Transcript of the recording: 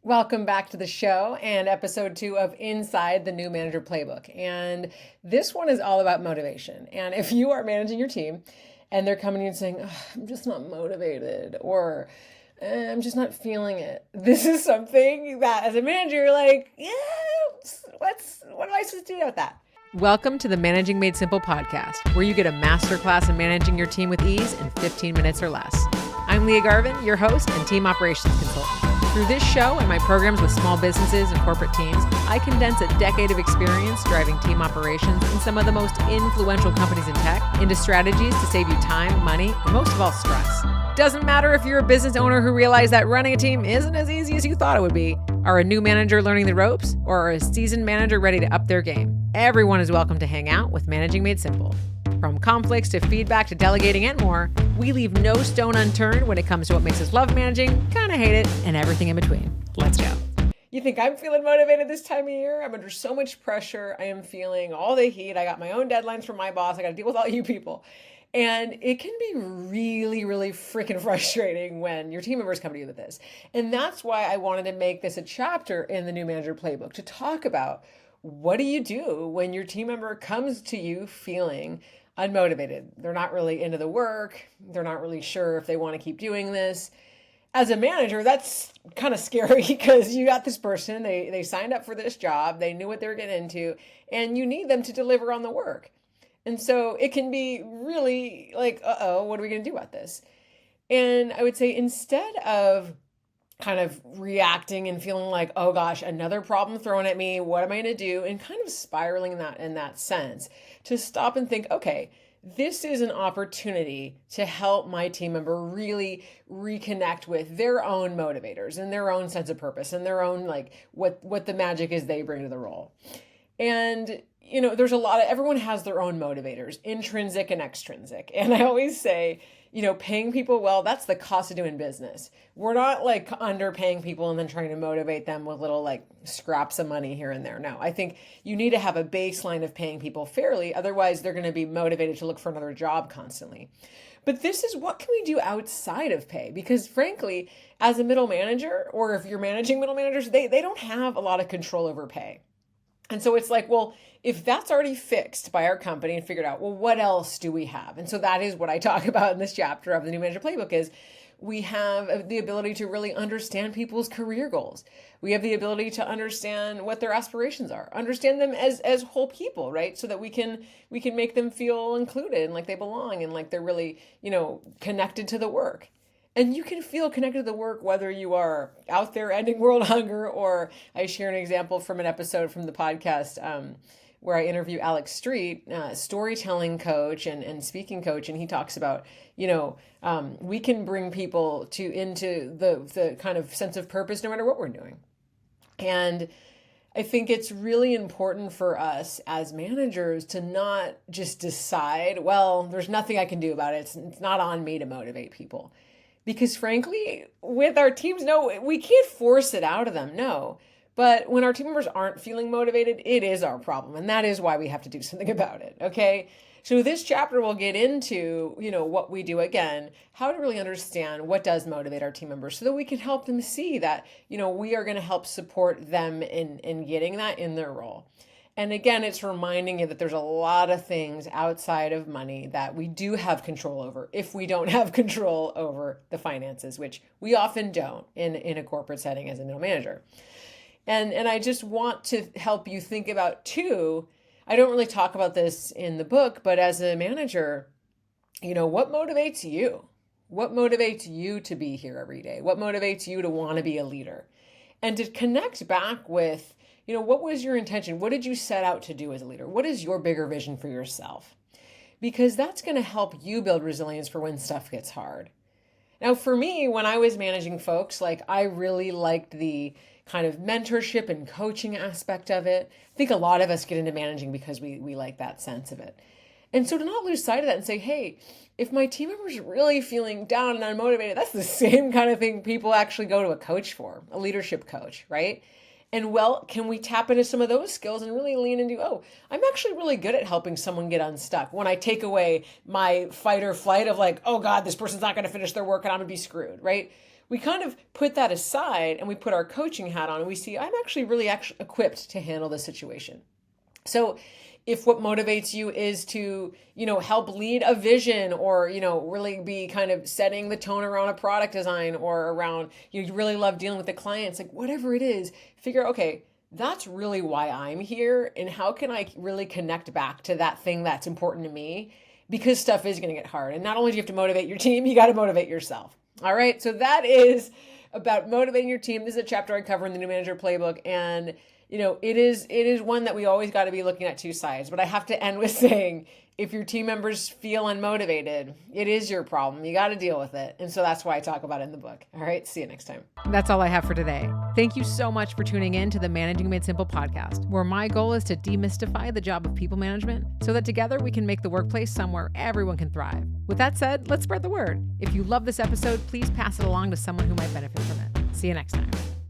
Welcome back to the show and episode 2 of Inside the New Manager Playbook. And this one is all about motivation. And if you are managing your team and they're coming in and saying, I'm just not motivated, or I'm just not feeling it. This is something that as a manager, you're like, what am I supposed to do with that? Welcome to the Managing Made Simple podcast, where you get a masterclass in managing your team with ease in 15 minutes or less. I'm Lia Garvin, your host and team operations consultant. Through this show and my programs with small businesses and corporate teams, I condense a decade of experience driving team operations in some of the most influential companies in tech into strategies to save you time, money, and most of all, stress. Doesn't matter if you're a business owner who realized that running a team isn't as easy as you thought it would be, are a new manager learning the ropes, or are a seasoned manager ready to up their game. Everyone is welcome to hang out with Managing Made Simple. From conflicts to feedback to delegating and more, we leave no stone unturned when it comes to what makes us love managing, kind of hate it, and everything in between. Let's go. You think I'm feeling motivated this time of year? I'm under so much pressure. I am feeling all the heat. I got my own deadlines from my boss. I got to deal with all you people. And it can be really, really freaking frustrating when your team members come to you with this. And that's why I wanted to make this a chapter in the New Manager Playbook to talk about what do you do when your team member comes to you feeling unmotivated. They're not really into the work. They're not really sure if they want to keep doing this. As a manager, that's kind of scary because you got this person, they signed up for this job, they knew what they were getting into, and you need them to deliver on the work. And so it can be really like, what are we going to do about this? And I would say instead of kind of reacting and feeling like, oh gosh, another problem thrown at me, what am I going to do? And kind of spiraling in that sense, to stop and think, okay, this is an opportunity to help my team member really reconnect with their own motivators and their own sense of purpose and their own, like what the magic is they bring to the role. And there's everyone has their own motivators, intrinsic and extrinsic. And I always say, paying people well, that's the cost of doing business. We're not like underpaying people and then trying to motivate them with little like scraps of money here and there. No, I think you need to have a baseline of paying people fairly. Otherwise, they're going to be motivated to look for another job constantly. But this is what can we do outside of pay? Because frankly, as a middle manager, or if you're managing middle managers, they don't have a lot of control over pay. And so it's like, well, if that's already fixed by our company and figured out, well, what else do we have? And so that is what I talk about in this chapter of the New Manager Playbook is we have the ability to really understand people's career goals. We have the ability to understand what their aspirations are, understand them as whole people, right? So that we can make them feel included and like they belong and like they're really, connected to the work. And you can feel connected to the work whether you are out there ending world hunger, or I share an example from an episode from the podcast where I interview Alex Street, storytelling coach and speaking coach, and he talks about, we can bring people into the kind of sense of purpose no matter what we're doing. And I think it's really important for us as managers to not just decide, well, there's nothing I can do about it. It's not on me to motivate people. Because frankly, with our teams, no, we can't force it out of them, no. But when our team members aren't feeling motivated, it is our problem. And that is why we have to do something about it, okay? So this chapter will get into, what we do again, how to really understand what does motivate our team members so that we can help them see that, we are going to help support them in getting that in their role. And again, it's reminding you that there's a lot of things outside of money that we do have control over if we don't have control over the finances, which we often don't in a corporate setting as a middle manager. And I just want to help you think about too, I don't really talk about this in the book, but as a manager, what motivates you? What motivates you to be here every day? What motivates you to want to be a leader? And to connect back with, what was your intention? What did you set out to do as a leader? What is your bigger vision for yourself? Because that's going to help you build resilience for when stuff gets hard. Now, for me, when I was managing folks, I really liked the kind of mentorship and coaching aspect of it. I think a lot of us get into managing because we like that sense of it. And so to not lose sight of that and say, hey, if my team member's really feeling down and unmotivated, that's the same kind of thing people actually go to a coach for, a leadership coach, right? And well, can we tap into some of those skills and really lean into, I'm actually really good at helping someone get unstuck. When I take away my fight or flight of like, oh God, this person's not going to finish their work and I'm going to be screwed, right? we kind of put that aside and we put our coaching hat on and we see, I'm actually really equipped to handle this situation. So if what motivates you is to, help lead a vision or, really be kind of setting the tone around a product design or around, you really love dealing with the clients, like whatever it is, figure, okay, that's really why I'm here. And how can I really connect back to that thing that's important to me? Because stuff is going to get hard. And not only do you have to motivate your team, you got to motivate yourself. All right. So that is about motivating your team. This is a chapter I cover in the New Manager Playbook. And it is one that we always got to be looking at two sides. But I have to end with saying, if your team members feel unmotivated, it is your problem. You got to deal with it. And so that's why I talk about it in the book. All right. See you next time. That's all I have for today. Thank you so much for tuning in to the Managing Made Simple podcast, where my goal is to demystify the job of people management so that together we can make the workplace somewhere everyone can thrive. With that said, let's spread the word. If you love this episode, please pass it along to someone who might benefit from it. See you next time.